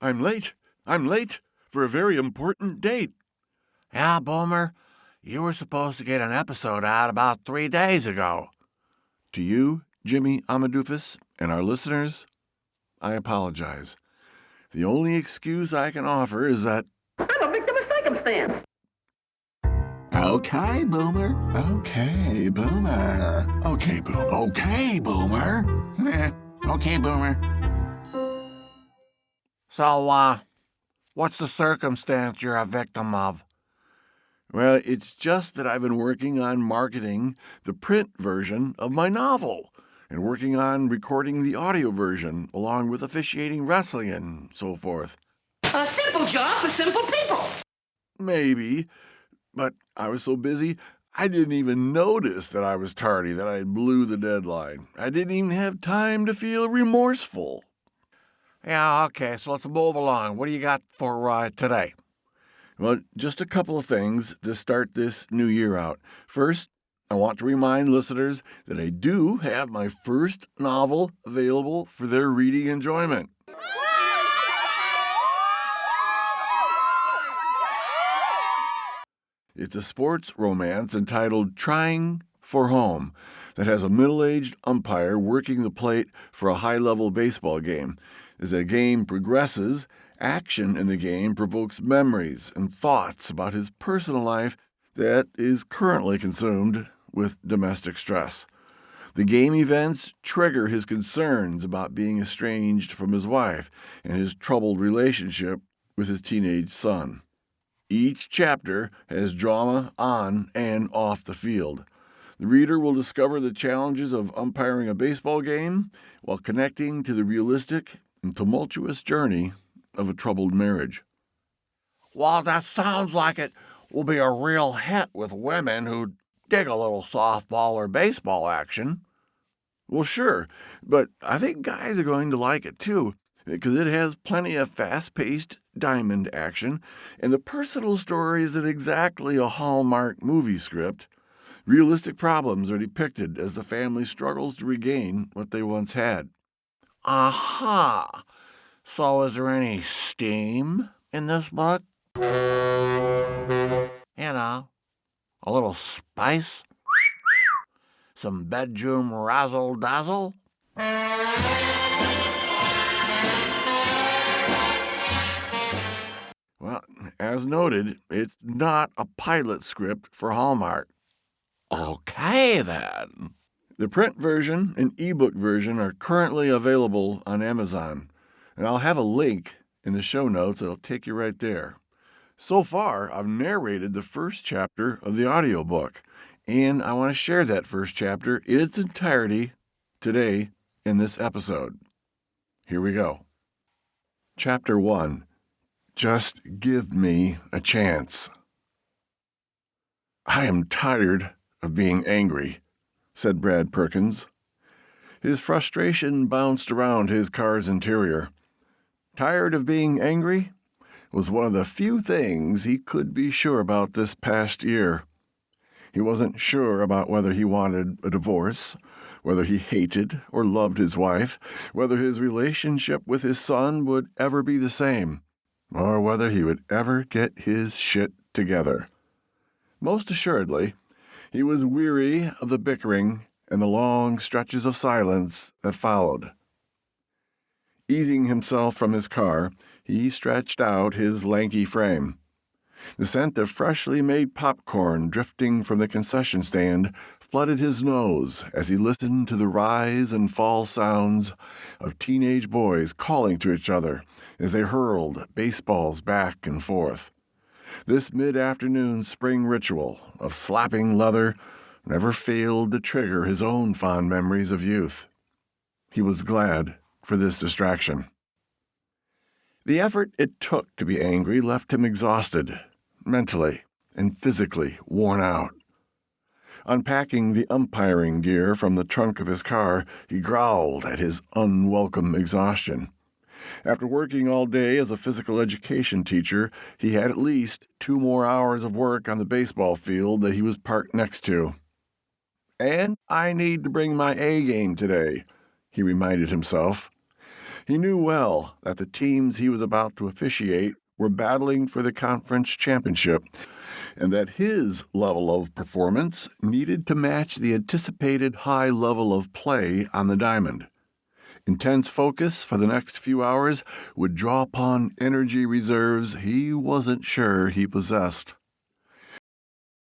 I'm late. I'm late for a very important date. Yeah, Boomer, you were supposed to get an episode out about 3 days ago. To you, Jimmy Amadoofus, and our listeners, I apologize. The only excuse I can offer is that I'm a victim of circumstance. Okay, Boomer. Okay, Boomer. Okay, Boomer. Okay, Boomer. Okay, Boomer. So, what's the circumstance you're a victim of? Well, it's just that I've been working on marketing the print version of my novel and working on recording the audio version along with officiating wrestling and so forth. A simple job for simple people. Maybe, but I was so busy I didn't even notice that I was tardy, that I blew the deadline. I didn't even have time to feel remorseful. Yeah, okay, so let's move along. What do you got for today? Well, just a couple of things to start this new year out. First, I want to remind listeners that I do have my first novel available for their reading enjoyment. It's a sports romance entitled Trying for Home that has a middle-aged umpire working the plate for a high-level baseball game. As the game progresses, action in the game provokes memories and thoughts about his personal life that is currently consumed with domestic stress. The game events trigger his concerns about being estranged from his wife and his troubled relationship with his teenage son. Each chapter has drama on and off the field. The reader will discover the challenges of umpiring a baseball game while connecting to the realistic and tumultuous journey of a troubled marriage. Well, that sounds like it will be a real hit with women who dig a little softball or baseball action. Well, sure, but I think guys are going to like it too, because it has plenty of fast-paced diamond action, and the personal story isn't exactly a Hallmark movie script. Realistic problems are depicted as the family struggles to regain what they once had. Aha! So is there any steam in this book? You know, a little spice? Some bedroom razzle-dazzle? Well, as noted, it's not a pilot script for Hallmark. Okay, then. The print version and ebook version are currently available on Amazon, and I'll have a link in the show notes that'll take you right there. So far, I've narrated the first chapter of the audiobook, and I want to share that first chapter in its entirety today in this episode. Here we go. Chapter 1. Just give me a chance. I am tired of being angry, said Brad Perkins. His frustration bounced around his car's interior. Tired of being angry was one of the few things he could be sure about this past year. He wasn't sure about whether he wanted a divorce, whether he hated or loved his wife, whether his relationship with his son would ever be the same, or whether he would ever get his shit together. Most assuredly, he was weary of the bickering and the long stretches of silence that followed. Easing himself from his car, he stretched out his lanky frame. The scent of freshly made popcorn drifting from the concession stand flooded his nose as he listened to the rise and fall sounds of teenage boys calling to each other as they hurled baseballs back and forth. This mid-afternoon spring ritual of slapping leather never failed to trigger his own fond memories of youth. He was glad for this distraction. The effort it took to be angry left him exhausted, mentally and physically worn out. Unpacking the umpiring gear from the trunk of his car, he growled at his unwelcome exhaustion. After working all day as a physical education teacher, he had at least 2 more hours of work on the baseball field that he was parked next to. And I need to bring my A game today, he reminded himself. He knew well that the teams he was about to officiate were battling for the conference championship, and that his level of performance needed to match the anticipated high level of play on the diamond. Intense focus for the next few hours would draw upon energy reserves he wasn't sure he possessed.